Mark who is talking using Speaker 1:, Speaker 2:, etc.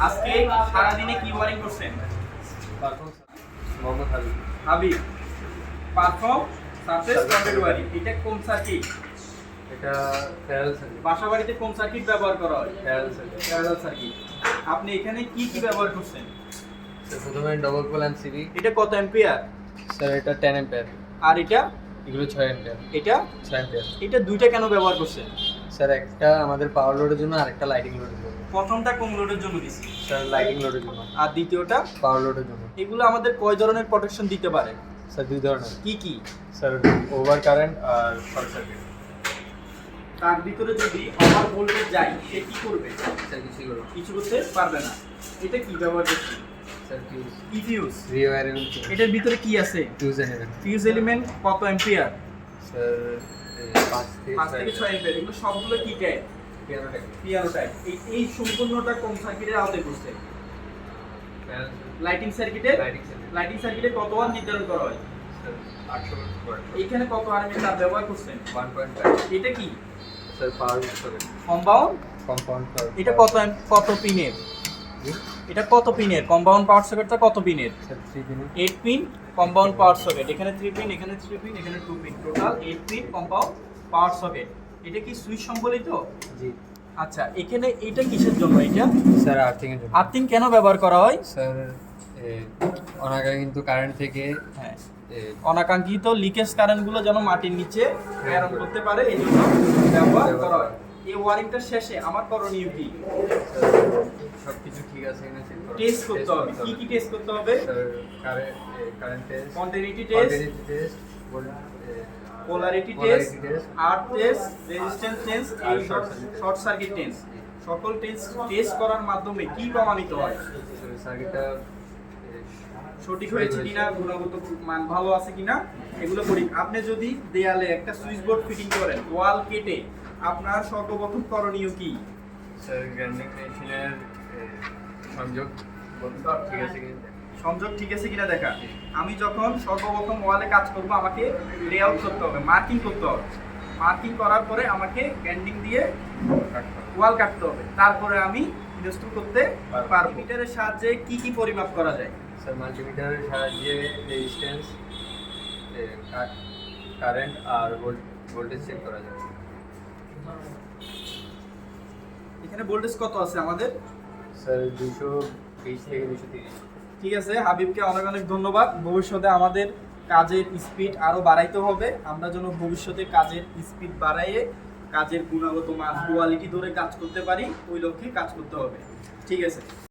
Speaker 1: আজকে সারাদিনে কি ওয়ারিং করছেন?
Speaker 2: Mohammad Habib.
Speaker 1: Habib, perform surface control wiring, এটা কোন সার্কিট?
Speaker 2: এটা প্যারালাল সার্কিট।
Speaker 1: বাসা বাড়িতে কোন সার্কিট ব্যবহার করা হয়?
Speaker 2: Parallel circuit.
Speaker 1: Parallel circuit. আপনি এখানে কি কি ব্যবহার করছেন?
Speaker 2: স্যার প্রথমে ডবল পোল এমসিবি।
Speaker 1: এটা কত অ্যাম্পিয়ার?
Speaker 2: স্যার এটা 10 অ্যাম্পিয়ার।
Speaker 1: আর এটা?
Speaker 2: এগুলো 6 অ্যাম্পিয়ার।
Speaker 1: এটা
Speaker 2: 6 অ্যাম্পিয়ার।
Speaker 1: এটা দুইটা কেন ব্যবহার করছেন?
Speaker 2: স্যার একটা আমাদের পাওয়ার লোডের জন্য আর একটা লাইটিং লোডের জন্য।
Speaker 1: প্রথমটা কোন লোডের জন্য দিছি?
Speaker 2: স্যার লাইটিং লোডের জন্য।
Speaker 1: আর দ্বিতীয়টা?
Speaker 2: পাওয়ার লোডের জন্য।
Speaker 1: এগুলো আমাদের কয় ধরনের প্রোটেকশন দিতে পারে?
Speaker 2: স্যার দুই ধরনের।
Speaker 1: কি কি?
Speaker 2: স্যার ওভার কারেন্ট আর শর্ট সার্কিট।
Speaker 1: তার ভিতরে যদি ওভার ভোল্টেজ যায় সে কি করবে?
Speaker 2: স্যার কিছু করব।
Speaker 1: কিছু করতে পারবে না। এটা কি ব্যবহার করছি?
Speaker 2: Sir fuse.
Speaker 1: কি ফিউজ?
Speaker 2: রিওয়ারিং।
Speaker 1: এটার ভিতরে কি আছে?
Speaker 2: Fuse element.
Speaker 1: ফিউজ এলিমেন্ট কত অ্যাম্পিয়ার?
Speaker 2: স্যার 5
Speaker 1: থেকে 6 অ্যাম্পিয়ার। এগুলো সবগুলো কি type?
Speaker 2: Piano type.
Speaker 1: Piano type. এই সম্পূর্ণটা কোন সার্কিটের আওতায় পড়ছে? লাইটিং সার্কিটে। লাইটিং সার্কিটে কত ওয়াট নির্ধারণ করা হয়?
Speaker 2: Sir 800 watt.
Speaker 1: এখানে কত আরএমএস তার ব্যবহার করছেন?
Speaker 2: 1.5।
Speaker 1: এটা কি?
Speaker 2: Sir power socket.
Speaker 1: Compound.
Speaker 2: Compound power.
Speaker 1: এটা কত পিনের? এটা কত পিনের? কম্পাউন্ড পাওয়ার সকেটটা কত পিনের?
Speaker 2: Sir 3 pin.
Speaker 1: 8 পিন কম্পাউন্ড পাওয়ার সকেট। এখানে 3 পিন, এখানে 3 পিন, এখানে 2 পিন, টোটাল 8 পিন কম্পাউন্ড পাওয়ার সকেট। এটা কি সুইচ সম্বলিত?
Speaker 2: জি।
Speaker 1: আচ্ছা, এখানে এটা কিসের জন্য? এটা
Speaker 2: স্যার আর্থিং এর জন্য।
Speaker 1: আর্থিং কেন ব্যবহার করা হয়?
Speaker 2: স্যার অনাকাঙ্ক্ষিত কারেন্ট থেকে
Speaker 1: হ্যাঁ, অনাকাঙ্ক্ষিত লিকেজ কারেন্টগুলো যেন মাটির নিচে প্রেরণ করতে পারে এই জন্য ব্যবহার করা হয়। এই ওয়ারিংটা শেষে আমার করণীয় কি?
Speaker 2: সবকিছু ঠিক আছে কিনা চেক করা।
Speaker 1: টেস্ট করতে হবে। কি কি টেস্ট করতে হবে?
Speaker 2: Sir current test,
Speaker 1: continuity test, polarity test, earth test, resistance test, এই শর্ট সার্কিট টেস্ট। সকল টেস্ট করার মাধ্যমে কি প্রমাণিত হয়?
Speaker 2: সার্কিটটা
Speaker 1: সঠিক হয়েছে কিনা, গুণগত মান ভালো আছে কিনা এগুলো করি। আপনি যদি দেয়ালে একটা সুইচ বোর্ড ফিটিং করেন, ওয়াল কেটে, আপনার সর্বপ্রথম করণীয় কি?
Speaker 2: স্যার গ্রাইন্ডিং মেশিনের সংযোগ ঠিক আছে কিনা।
Speaker 1: সংযোগ ঠিক আছে কিনা দেখা। আমি যখন সর্বপ্রথম ওয়ালে কাজ করব আমাকে লেআউট করতে হবে, মার্কিং করতে হবে। মার্কিং করার পরে আমাকে গ্রাইন্ডিং দিয়ে ওয়াল কাটতে হবে। তারপরে আমি ইনস্টল করতে পারবো। মিটারের সাহায্যে কি কি পরিমাপ করা যায়?
Speaker 2: স্যার মাল্টিমিটারের সাহায্যে রেজিস্ট্যান্স, কারেন্ট আর ভোল্টেজ চেক করা যায়।
Speaker 1: এখানে ভোল্টেজ কত আছে আমাদের?
Speaker 2: স্যার 220 থেকে 230।
Speaker 1: ঠিক আছে, হাবিবকে অনেক অনেক ধন্যবাদ। ভবিষ্যতে আমাদের কাজের স্পিড আরও বাড়াইতে হবে। আমরা যেন ভবিষ্যতে কাজের স্পিড বাড়াইয়ে কাজের গুণগত মান কোয়ালিটি ধরে কাজ করতে পারি, ওই লক্ষ্যে কাজ করতে হবে। ঠিক আছে।